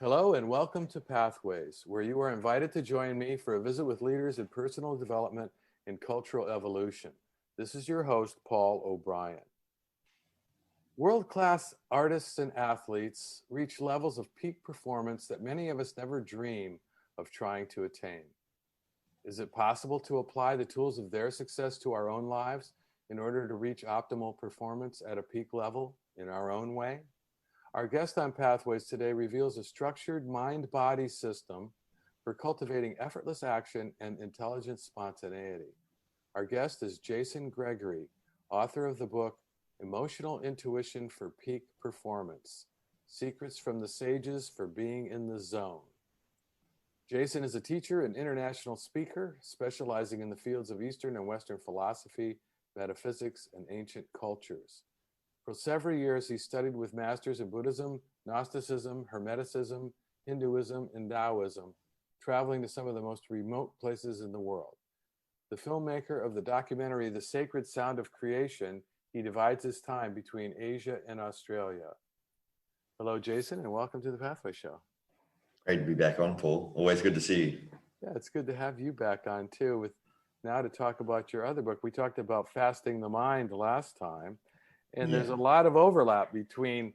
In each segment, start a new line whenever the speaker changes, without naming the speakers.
Hello and welcome to Pathways, where you are invited to join me for a visit with leaders in personal development and cultural evolution. This is your host, Paul O'Brien. World-class artists and athletes reach levels of peak performance that many of us never dream of trying to attain. Is it possible to apply the tools of their success to our own lives in order to reach optimal performance at a peak level in our own way? Our guest on Pathways today reveals a structured mind-body system for cultivating effortless action and intelligent spontaneity. Our guest is Jason Gregory, author of the book Emotional Intuition for Peak Performance: Secrets from the Sages for Being in the Zone. Jason is a teacher and international speaker, specializing in the fields of Eastern and Western philosophy, metaphysics, and ancient cultures. For several years, he studied with masters in Buddhism, Gnosticism, Hermeticism, Hinduism, and Taoism, traveling to some of the most remote places in the world. The filmmaker of the documentary The Sacred Sound of Creation, he divides his time between Asia and Australia. Hello, Jason, and welcome to the Pathway Show.
Great to be back on, Paul. Always good to see you.
Yeah, it's good to have you back on, too, with now to talk about your other book. We talked about fasting the mind last time. And there's a lot of overlap between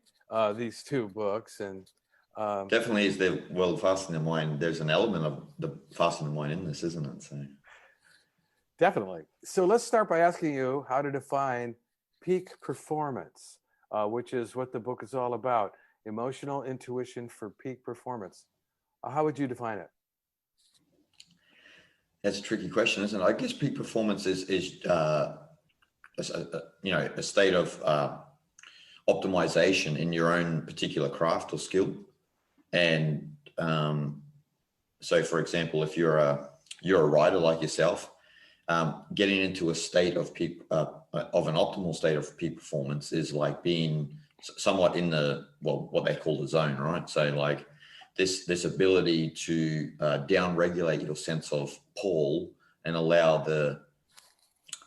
these two books, and
definitely is the fasting the mind. There's an element of the fasting the mind in this, isn't it? So
definitely. So let's start by asking you how to define peak performance, which is what the book is all about. Emotional intuition for peak performance. How would you define it?
That's a tricky question, isn't it? I guess peak performance is a state of optimization in your own particular craft or skill. And so, for example, if you're a writer like yourself, getting into a state of an optimal state of peak performance is like being somewhat in what they call the zone, right? So like this ability to downregulate your sense of Paul and allow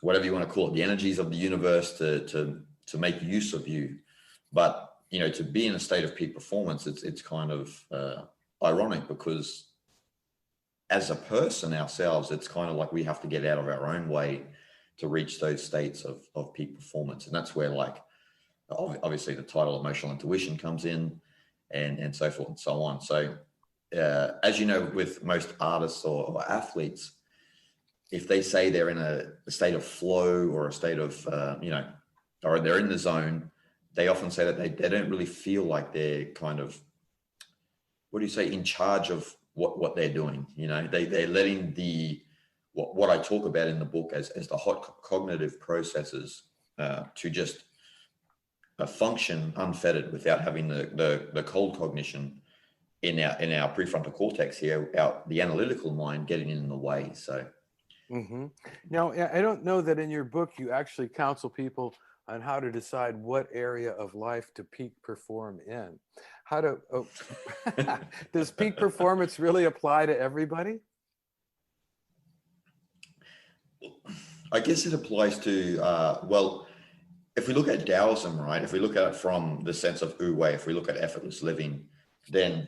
whatever you want to call it, the energies of the universe to make use of you. But, to be in a state of peak performance, it's kind of ironic, because as a person ourselves, it's kind of like we have to get out of our own way to reach those states of peak performance. And that's where, like, obviously the title Emotional Intuition comes in, and so forth and so on. So as you know, with most artists or athletes, if they say they're in a state of flow or a state of, or they're in the zone, they often say that they don't really feel like they're kind of, in charge of what they're doing. They're letting what I talk about in the book as the hot cognitive processes to just function unfettered without having the cold cognition in our prefrontal cortex here, the analytical mind getting in the way. So.
Mm-hmm. Now, I don't know that in your book you actually counsel people on how to decide what area of life to peak perform in. Does peak performance really apply to everybody?
I guess it applies to, if we look at Taoism, right, if we look at it from the sense of Wu Wei, if we look at effortless living, then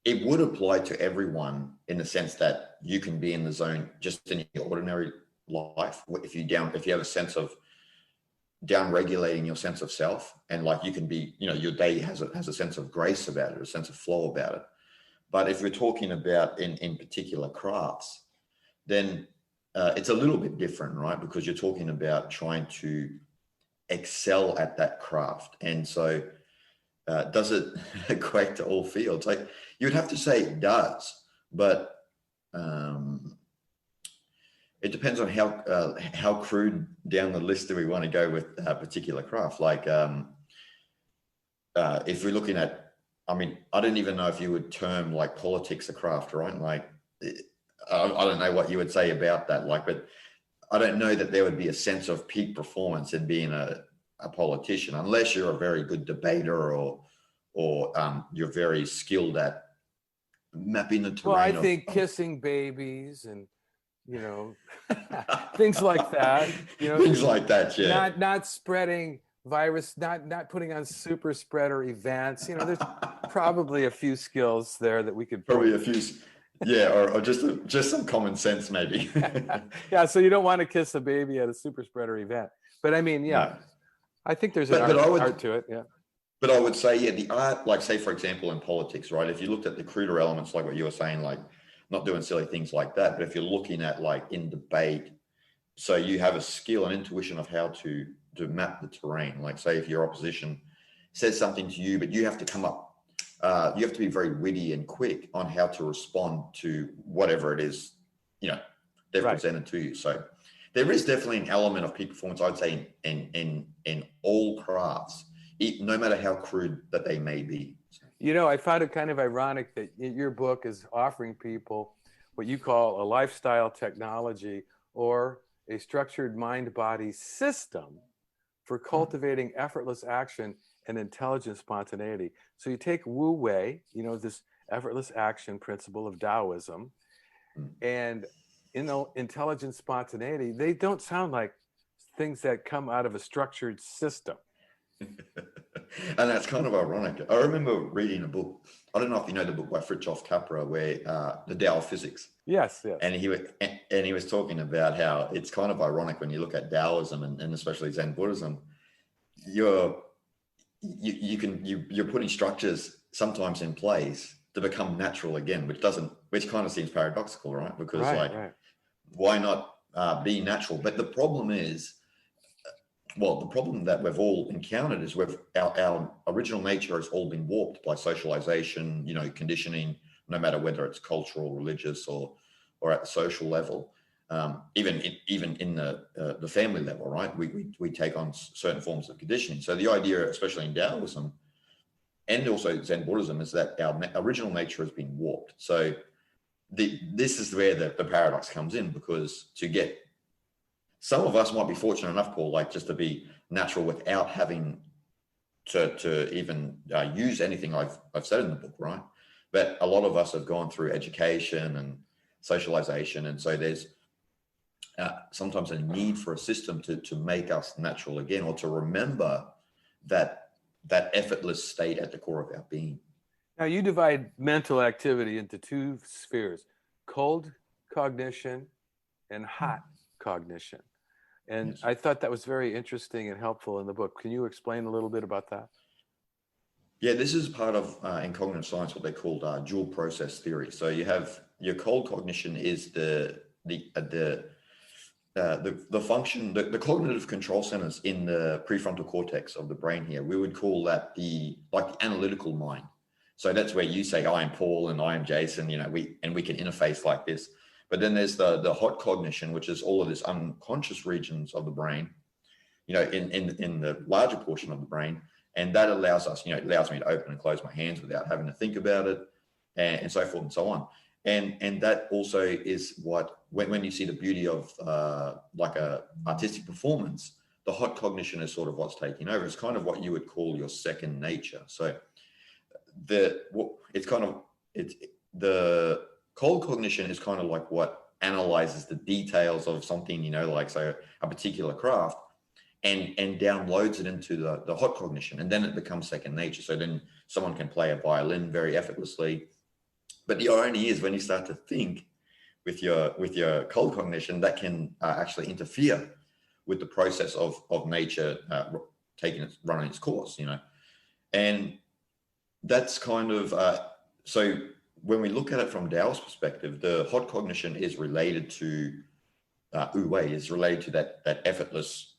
it would apply to everyone in the sense that you can be in the zone just in your ordinary life. If you have a sense of down-regulating your sense of self, and like you can be, your day has a sense of grace about it, a sense of flow about it. But if we're talking about in particular crafts, then it's a little bit different, right? Because you're talking about trying to excel at that craft. And so does it equate to all fields? Like, you'd have to say it does, but it depends on how crude down the list do we want to go with a particular craft. Like, if we're looking at, I don't even know if you would term like politics a craft, right? Like, I don't know what you would say about that. Like, but I don't know that there would be a sense of peak performance in being a politician, unless you're a very good debater or you're very skilled at mapping the terrain.
Well, I think kissing babies and things like that.
Things like that, yeah.
Not spreading virus, not putting on super spreader events. There's probably a few skills there that we could
Probably
point.
a few, yeah, or just some common sense maybe.
Yeah, so you don't want to kiss a baby at a super spreader event. But I mean, yeah,
No.
I think there's an art to it. Yeah.
But I would say, yeah, the art, like say, for example, in politics, right? If you looked at the cruder elements, like what you were saying, like not doing silly things like that, but if you're looking at like in debate, so you have a skill and intuition of how to map the terrain. Like say if your opposition says something to you, but you have to come up, you have to be very witty and quick on how to respond to whatever it is, they've presented to you. So there is definitely an element of peak performance, I'd say, in all crafts, no matter how crude that they may be.
I found it kind of ironic that your book is offering people what you call a lifestyle technology or a structured mind-body system for cultivating effortless action and intelligent spontaneity. So you take Wu Wei, this effortless action principle of Taoism, and intelligent spontaneity, they don't sound like things that come out of a structured system.
And that's kind of ironic. I remember reading a book. I don't know if you know the book by Fritjof Capra, where the Tao of Physics.
Yes.
And he was talking about how it's kind of ironic when you look at Taoism and especially Zen Buddhism, you're putting structures sometimes in place to become natural again, which kind of seems paradoxical, right? Because why not be natural? But the problem is, the problem that we've all encountered is our original nature has all been warped by socialization, conditioning, no matter whether it's cultural, religious, or at the social level, even in the family level, right? We take on certain forms of conditioning. So the idea, especially in Taoism and also Zen Buddhism, is that our original nature has been warped. So this is where the paradox comes in, because some of us might be fortunate enough, Paul, like just to be natural without having to even use anything I've said in the book, right? But a lot of us have gone through education and socialization, and so there's sometimes a need for a system to make us natural again, or to remember that effortless state at the core of our being.
Now, you divide mental activity into two spheres: cold cognition and hot cognition. And yes. I thought that was very interesting and helpful in the book. Can you explain a little bit about that?
Yeah, this is part of, in cognitive science, what they call dual process theory. So you have your cold cognition is the function, the cognitive control centers in the prefrontal cortex of the brain here. We would call that the analytical mind. So that's where you say, I am Paul and I am Jason, we can interface like this. But then there's the hot cognition, which is all of this unconscious regions of the brain, in the larger portion of the brain. And that allows us, it allows me to open and close my hands without having to think about it, and so forth and so on. And that also is what, when you see the beauty of like a artistic performance, the hot cognition is sort of what's taking over. It's kind of what you would call your second nature. So the cold cognition is kind of like what analyzes the details of something, like say a particular craft, and downloads it into the hot cognition, and then it becomes second nature. So then someone can play a violin very effortlessly. But the irony is, when you start to think with your cold cognition, that can actually interfere with the process of nature running its course, and that's kind of so. When we look at it from Tao's perspective, the hot cognition is related to Wu Wei, is related to that effortless,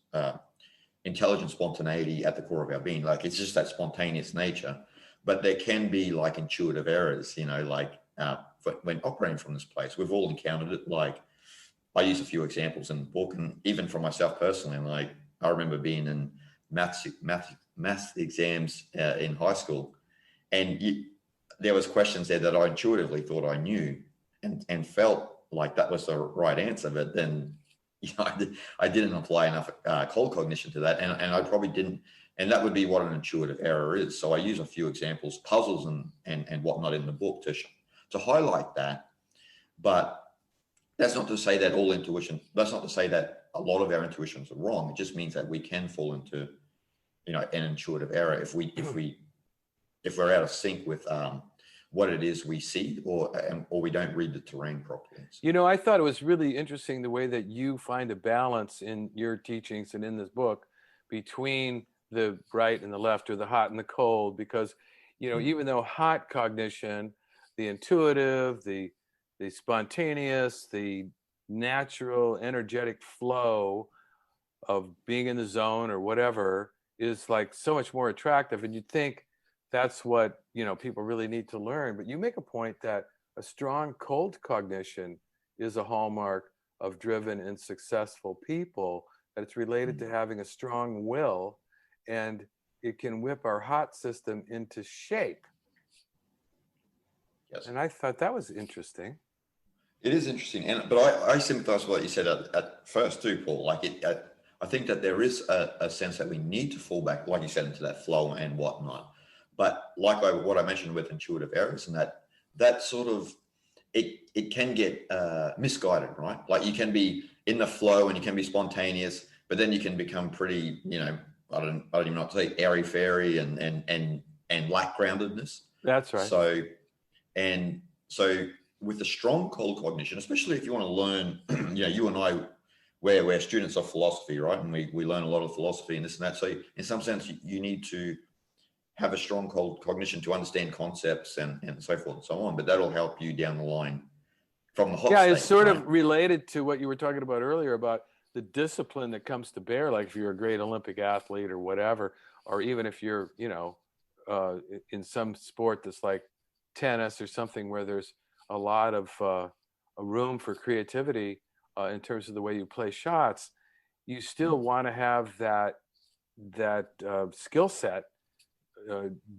intelligent spontaneity at the core of our being. Like, it's just that spontaneous nature. But there can be like intuitive errors, when operating from this place. We've all encountered it. Like, I use a few examples in the book, and even for myself personally, like I remember being in maths exams in high school, and there was questions there that I intuitively thought I knew and felt like that was the right answer, but then I didn't apply enough cold cognition to that, and I probably didn't, and that would be what an intuitive error is. So I use a few examples, puzzles and whatnot in the book to highlight that. But that's not to say that that's not to say that a lot of our intuitions are wrong. It just means that we can fall into an intuitive error if we're out of sync with what it is we see, or we don't read the terrain properly.
I thought it was really interesting the way that you find a balance in your teachings and in this book between the right and the left, or the hot and the cold, because even though hot cognition, the intuitive, the spontaneous, the natural energetic flow of being in the zone or whatever is like so much more attractive, and you'd think that's what people really need to learn. But you make a point that a strong cold cognition is a hallmark of driven and successful people, that it's related to having a strong will, and it can whip our hot system into shape.
Yes.
And I thought that was interesting.
It is interesting, but I sympathize with what you said at first too, Paul. Like I think that there is a sense that we need to fall back, like you said, into that flow and whatnot. But like what I mentioned with intuitive errors, and that sort of it can get misguided, right? Like you can be in the flow and you can be spontaneous, but then you can become pretty, I don't even know what to say, airy fairy and lack groundedness.
That's right.
So with the strong cold cognition, especially if you want to learn, you and I, we're students of philosophy, right? And we learn a lot of philosophy and this and that. So in some sense, you need to have a strong cold cognition to understand concepts and so forth and so on. But that'll help you down the line from the hot state.
It's sort of related to what you were talking about earlier about the discipline that comes to bear. Like if you're a great Olympic athlete or whatever, or even if you're, in some sport that's like tennis or something where there's a lot of a room for creativity in terms of the way you play shots, you still want to have that skill set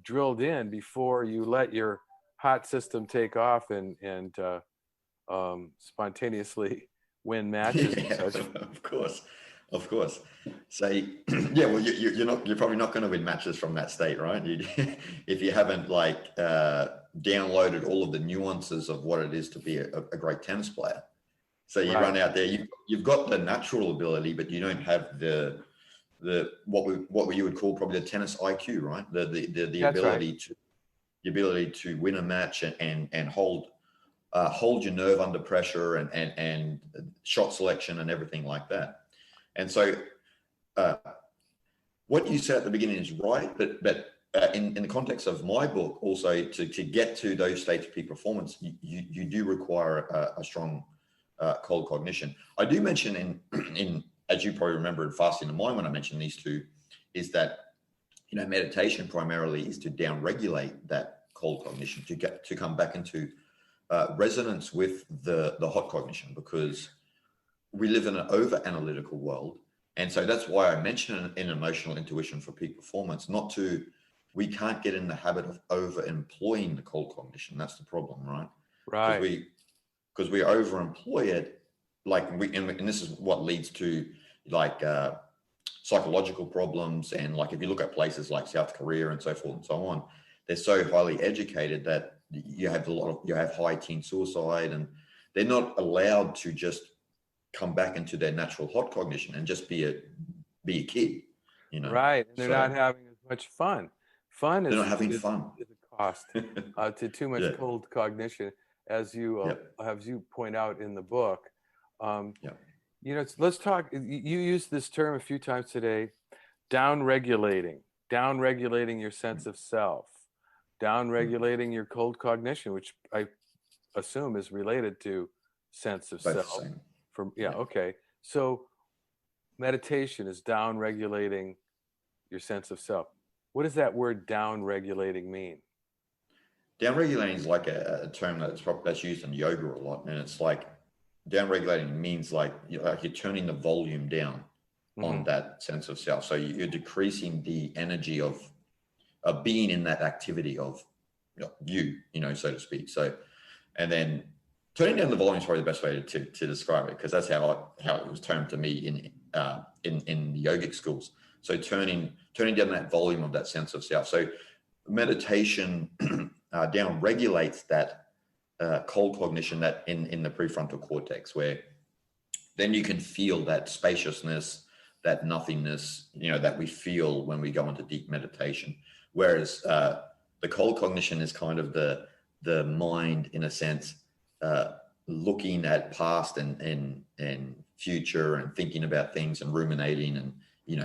drilled in before you let your hot system take off and spontaneously win matches.
Yeah, and such. Of course. Say, yeah, well, you're probably not going to win matches from that state, right? If you haven't downloaded all of the nuances of what it is to be a great tennis player. So you run out there, you've got the natural ability, but you don't have the what you would call probably the tennis IQ, right? The ability to win a match and hold your nerve under pressure and shot selection and everything like that. And so what you said at the beginning is right, but in the context of my book, also to get to those states of peak performance, you do require a strong cold cognition. I do mention in as you probably remember in Fasting the Mind when I mentioned these two, is that meditation primarily is to downregulate that cold cognition to come back into resonance with the hot cognition, because we live in an over analytical world. And so that's why I mentioned in emotional intuition for peak performance, we can't get in the habit of over employing the cold cognition. That's the problem, right?
Right.
Because we over employ it, and this is what leads to psychological problems. And if you look at places like South Korea and so forth and so on, they're so highly educated that you have high teen suicide, and they're not allowed to just come back into their natural hot cognition and just be a kid,
Right. And they're not having as much fun.
They're not having fun.
Is a cost to too much cold cognition, as you point out in the book. Let's talk. You used this term a few times today, downregulating your sense of self, downregulating your cold cognition, which I assume is related to sense of self. Okay. So meditation is downregulating your sense of self. What does that word downregulating mean?
Downregulating is like a term that's used in yoga a lot, and it's like downregulating means you're turning the volume down on that sense of self. So you're decreasing the energy of being in that activity of so to speak. So, and then turning down the volume is probably the best way to describe it, because that's how it was termed to me in the yogic schools. So turning down that volume of that sense of self. So meditation down regulates that cold cognition that in the prefrontal cortex, where then you can feel that spaciousness, that nothingness, that we feel when we go into deep meditation. Whereas the cold cognition is kind of the mind, in a sense, looking at past and future and thinking about things and ruminating, and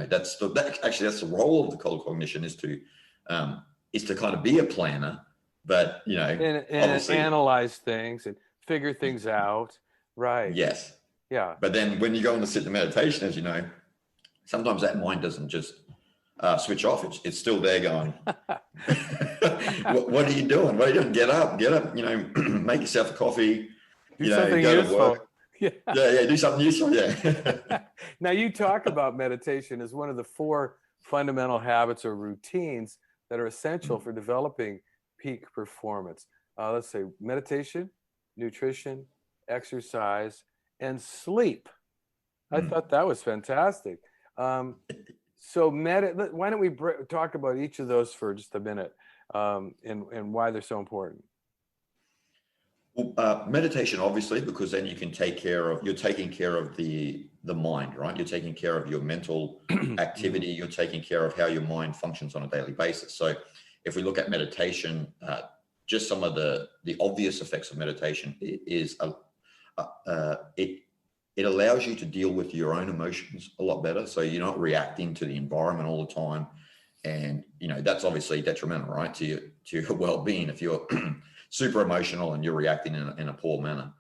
that's the role of the cold cognition, is to kind of be a planner, but
and
obviously
analyze things and figure things out. Right.
Yes.
Yeah.
But then when you go on to sit in meditation, as you know, sometimes that mind doesn't just switch off. It's still there going, what are you doing? What are you doing? Get up, make yourself a coffee,
do something
go
useful.
to work.
Yeah.
Do something useful. Yeah.
Now, you talk about meditation as one of the 4 fundamental habits or routines that are essential for developing peak performance. Let's say meditation, nutrition, exercise, and sleep. I thought that was fantastic. So why don't we talk about each of those for just a minute, and why they're so important?
Well, meditation, obviously, because then you're taking care of the mind, right? You're taking care of your mental activity. You're taking care of how your mind functions on a daily basis. So if we look at meditation, just some of the obvious effects of meditation is it allows you to deal with your own emotions a lot better. So you're not reacting to the environment all the time. And, that's obviously detrimental, right, to your well-being if you're super emotional and you're reacting in a poor manner.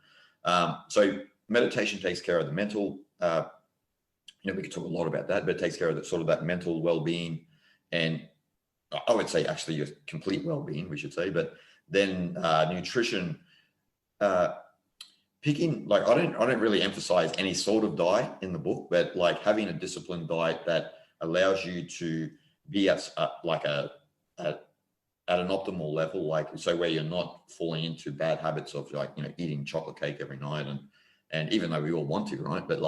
So meditation takes care of the mental, we could talk a lot about that, but it takes care of that mental well-being. And I would say actually your complete well-being, we should say. But then nutrition, picking, I don't really emphasize any sort of diet in the book, but having a disciplined diet that allows you to be at an optimal level, so where you're not falling into bad habits of eating chocolate cake every night, and even though we all want to, right? But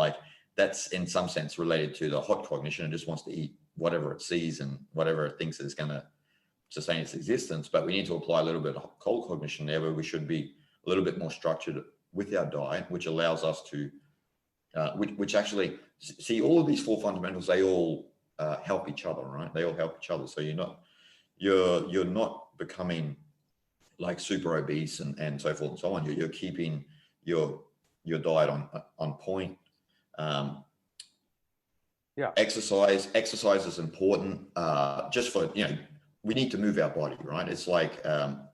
that's in some sense related to the hot cognition. It just wants to eat whatever it sees and whatever it thinks is going to sustain its existence. But we need to apply a little bit of cold cognition there, where we should be a little bit more structured with our diet, which allows us to, which actually, see, all of these 4 fundamentals, they all help each other, right? They all help each other. So you're not becoming super obese and so forth and so on. You're keeping your diet on point. Exercise is important. Just for, we need to move our body, right? It's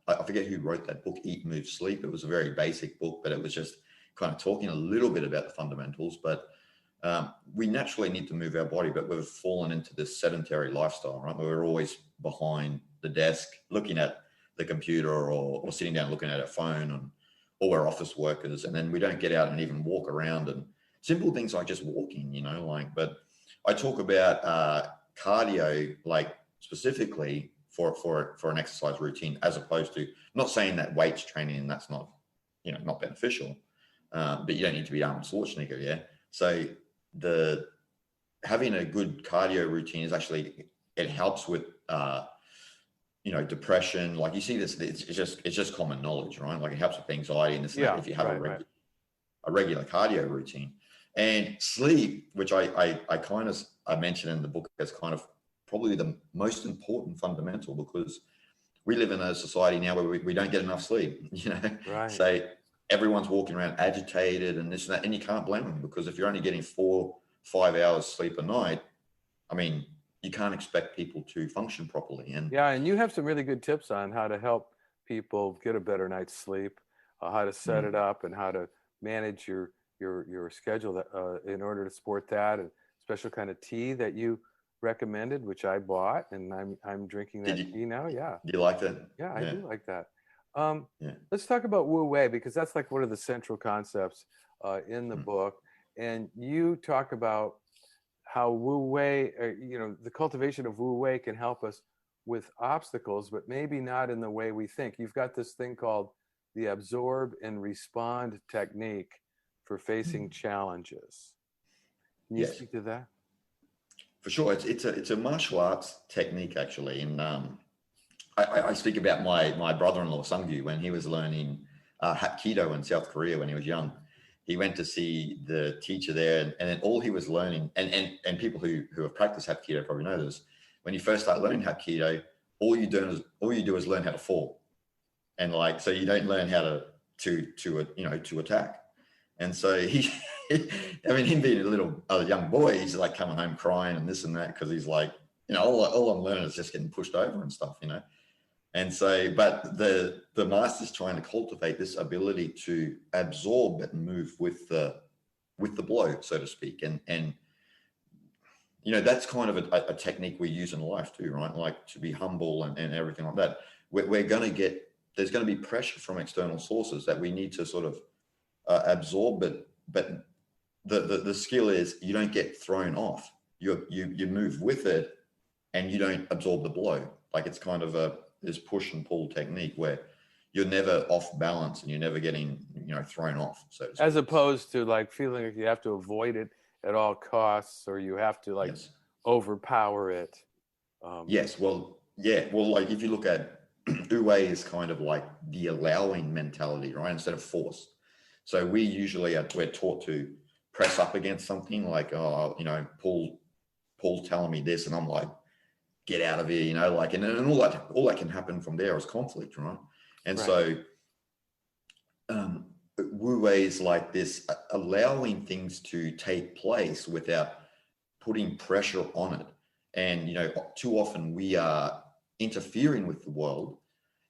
I forget who wrote that book, Eat, Move, Sleep. It was a very basic book, but it was just kind of talking a little bit about the fundamentals. But we naturally need to move our body, but we've fallen into this sedentary lifestyle, right? We're always behind the desk looking at the computer or sitting down looking at our phone, or we're office workers, and then we don't get out and even walk around, and simple things like just walking, but I talk about cardio, specifically for an exercise routine, as opposed to, not saying that weights training and that's not, not beneficial, but you don't need to be Arnold Schwarzenegger. Yeah. So having a good cardio routine is actually, it helps with, depression. You see this, it's just common knowledge, right? It helps with anxiety and this and that if you have a regular cardio routine. And sleep, which I mentioned in the book as kind of probably the most important fundamental, because we live in a society now where we don't get enough sleep,
Right.
So everyone's walking around agitated and this and that, and you can't blame them, because if you're only getting 4-5 hours sleep a night, I mean, you can't expect people to function properly. And
you have some really good tips on how to help people get a better night's sleep, how to set it up, and how to manage your schedule in order to support that, and special kind of tea that you recommended, which I bought, and I'm drinking that tea now. Yeah.
Do you like that?
Yeah, I do like that. Let's talk about Wu Wei, because that's one of the central concepts in the book. And you talk about how Wu Wei, the cultivation of Wu Wei can help us with obstacles, but maybe not in the way we think. You've got this thing called the absorb and respond technique for facing challenges. Can you speak to that?
For sure. It's a martial arts technique, actually. And I speak about my brother-in-law, Sungyu, when he was learning Hapkido in South Korea when he was young. he went to see the teacher there, and then all he was learning, and people who have practiced Hapkido probably know this. When you first start learning Hapkido, all you do is learn how to fall, and like, so you don't learn how to attack. And so he, I mean, him being a young boy, he's like coming home crying and this and that, because he's like, all I'm learning is just getting pushed over and stuff, And so, but the master's trying to cultivate this ability to absorb and move with the blow, so to speak. And that's kind of a technique we use in life too, right? Like to be humble and everything like that. We're going to there's going to be pressure from external sources that we need to sort of absorb, but the skill is you don't get thrown off. You move with it, and you don't absorb the blow. Like it's kind of this push and pull technique where you're never off balance and you're never getting thrown off, so to speak.
As opposed to like feeling like you have to avoid it at all costs, or you have to like overpower it.
Yes. Well, yeah. Well, like if you look at Wu is kind of like the allowing mentality, right? Instead of force. So we usually we're taught to press up against something, like, Paul's telling me this, and I'm like, get out of here, like, and all that can happen from there is conflict, right? And so Wu Wei is like this, allowing things to take place without putting pressure on it. And too often we are interfering with the world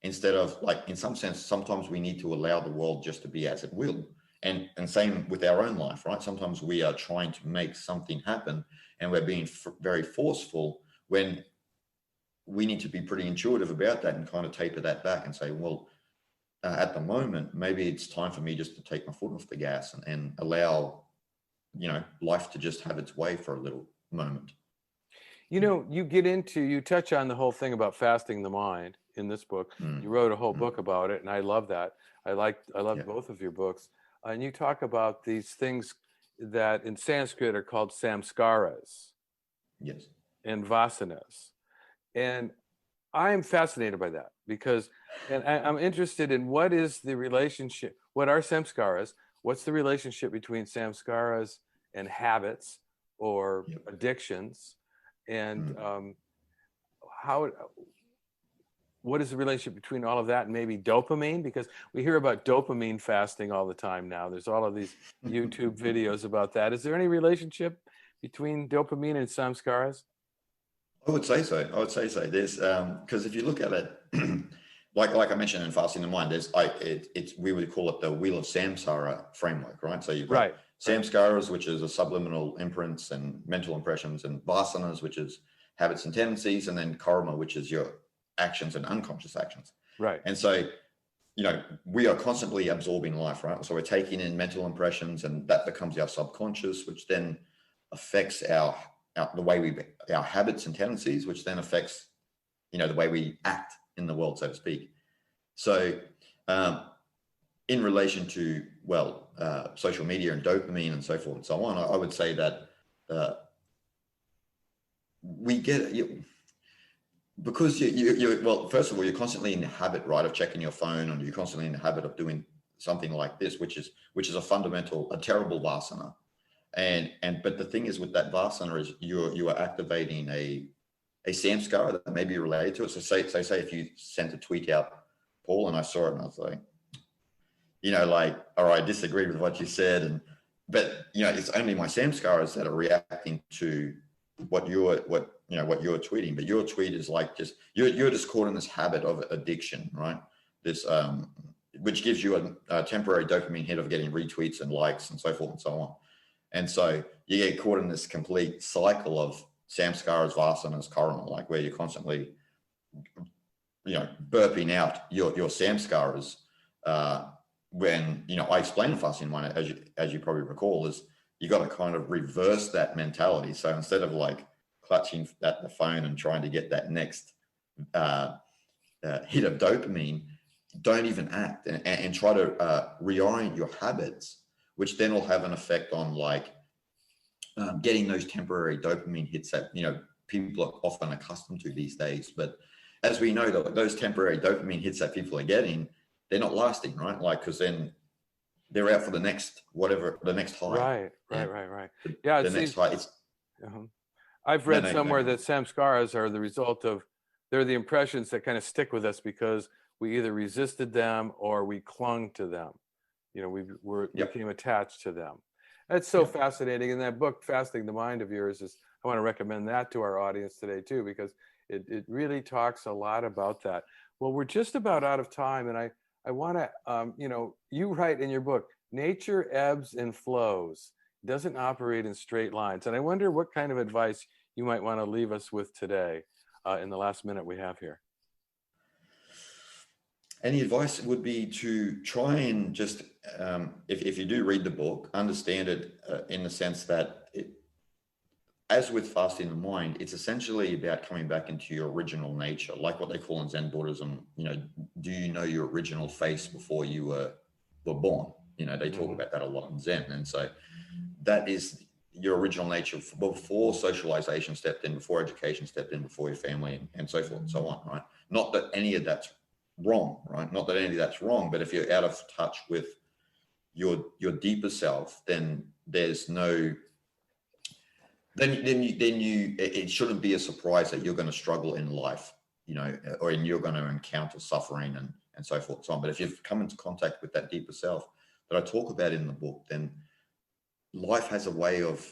instead of, like, in some sense, sometimes we need to allow the world just to be as it will. And same with our own life, right? Sometimes we are trying to make something happen and we're being very forceful, when we need to be pretty intuitive about that and kind of taper that back and say, well, at the moment, maybe it's time for me just to take my foot off the gas and allow, life to just have its way for a little moment.
You touch on the whole thing about fasting the mind in this book. You wrote a whole book about it, and I love that. I love both of your books. And you talk about these things that in Sanskrit are called samskaras.
Yes.
And vasanas. And I'm fascinated by that because, and I'm interested in what is the relationship, what are samskaras? What's the relationship between samskaras and habits or addictions? And what is the relationship between all of that and maybe dopamine? Because we hear about dopamine fasting all the time now. There's all of these YouTube videos about that. Is there any relationship between dopamine and samskaras?
I would say so. There's because if you look at it, like I mentioned in Fasting the Mind, there's we would call it the Wheel of Samsara framework, right? So you've got samskaras, which is a subliminal imprints and mental impressions, and vasanas, which is habits and tendencies, and then karma, which is your actions and unconscious actions.
Right.
And so, we are constantly absorbing life, right? So we're taking in mental impressions, and that becomes our subconscious, which then affects our habits and tendencies, which then affects, the way we act in the world, so to speak. So, in relation to, social media and dopamine and so forth and so on, I would say that we get because first of all, you're constantly in the habit, right, of checking your phone, and you're constantly in the habit of doing something like this, which is a terrible vasana. But the thing is with that vasana is you are activating a samskara that may be related to it. So say if you sent a tweet out, Paul, and I saw it and I was like, all right, I disagree with what you said, but it's only my samskaras that are reacting to what you're tweeting. But your tweet is like you're just caught in this habit of addiction, right? This which gives you a temporary dopamine hit of getting retweets and likes and so forth and so on. And so you get caught in this complete cycle of samskaras, vasanas, karma, like where you're constantly, burping out your samskaras. When, I explain in Fasting Mind, as you probably recall, is you got to kind of reverse that mentality. So instead of like clutching at the phone and trying to get that next hit of dopamine, don't even act and try to reorient your habits, which then will have an effect on getting those temporary dopamine hits that, people are often accustomed to these days. But as we know, those temporary dopamine hits that people are getting, they're not lasting, right? Because then they're out for the next, whatever, the next high.
Right. Yeah,
The next high. It's
I've read somewhere that samskaras are the result of, they're the impressions that kind of stick with us because we either resisted them or we clung to them. We became attached to them. That's so fascinating. And that book, Fasting the Mind of yours, I want to recommend that to our audience today too, because it really talks a lot about that. Well, we're just about out of time. And I want to, you write in your book, nature ebbs and flows, doesn't operate in straight lines. And I wonder what kind of advice you might want to leave us with today in the last minute we have here.
Any advice would be to try and just, if you do read the book, understand it in the sense that, as with Fasting the Mind, it's essentially about coming back into your original nature, like what they call in Zen Buddhism, do you know your original face before you were born? They talk about that a lot in Zen. And so that is your original nature before socialization stepped in, before education stepped in, before your family, and so forth and so on, right? Not that any of that's wrong, right? Not that any of that's wrong, but if you're out of touch with your deeper self, then there's no, it shouldn't be a surprise that you're going to struggle in life, or you're going to encounter suffering and so forth and so on. But if you've come into contact with that deeper self that I talk about in the book, then life has a way of,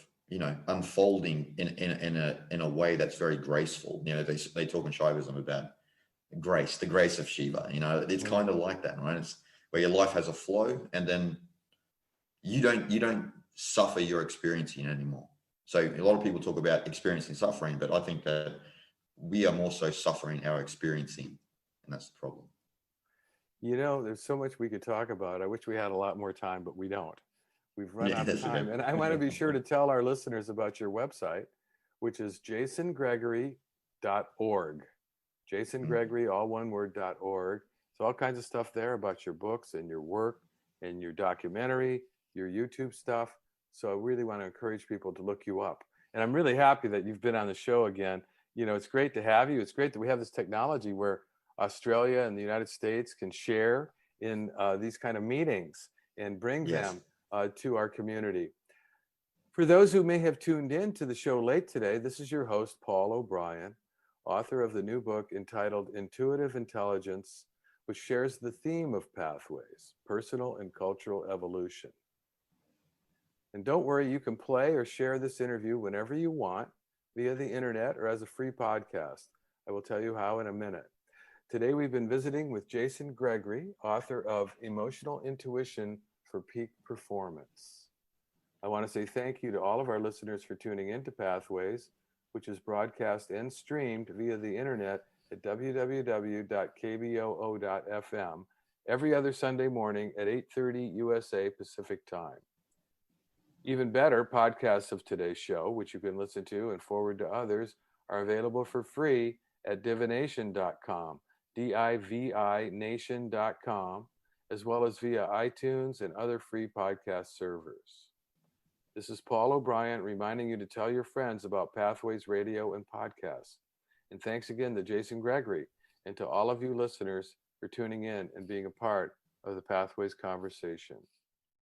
unfolding in a way that's very graceful. They talk in Shaivism about grace, the grace of Shiva. It's kind of like that, right? It's where your life has a flow, and then you don't suffer your experiencing anymore. So a lot of people talk about experiencing suffering, but I think that we are more so suffering our experiencing, and that's the problem.
There's so much we could talk about. I wish we had a lot more time, but we don't. We've run out of time. And I want to be sure to tell our listeners about your website, which is jasongregory.org. Jason Gregory, all one word, .org. So all kinds of stuff there about your books and your work and your documentary, your YouTube stuff. So I really want to encourage people to look you up. And I'm really happy that you've been on the show again. It's great to have you. It's great that we have this technology where Australia and the United States can share in these kind of meetings and bring them to our community. For those who may have tuned in to the show late today, this is your host, Paul O'Brien, author of the new book entitled Intuitive Intelligence, which shares the theme of pathways, personal and cultural evolution. And don't worry, you can play or share this interview whenever you want via the internet or as a free podcast. I will tell you how in a minute. Today, we've been visiting with Jason Gregory, author of Emotional Intuition for Peak Performance. I want to say thank you to all of our listeners for tuning into Pathways, which is broadcast and streamed via the internet at www.kboo.fm every other Sunday morning at 8:30 USA Pacific Time. Even better, podcasts of today's show, which you can listen to and forward to others, are available for free at divination.com, DIVI-nation.com, as well as via iTunes and other free podcast servers. This is Paul O'Brien reminding you to tell your friends about Pathways Radio and podcasts. And thanks again to Jason Gregory and to all of you listeners for tuning in and being a part of the Pathways conversation.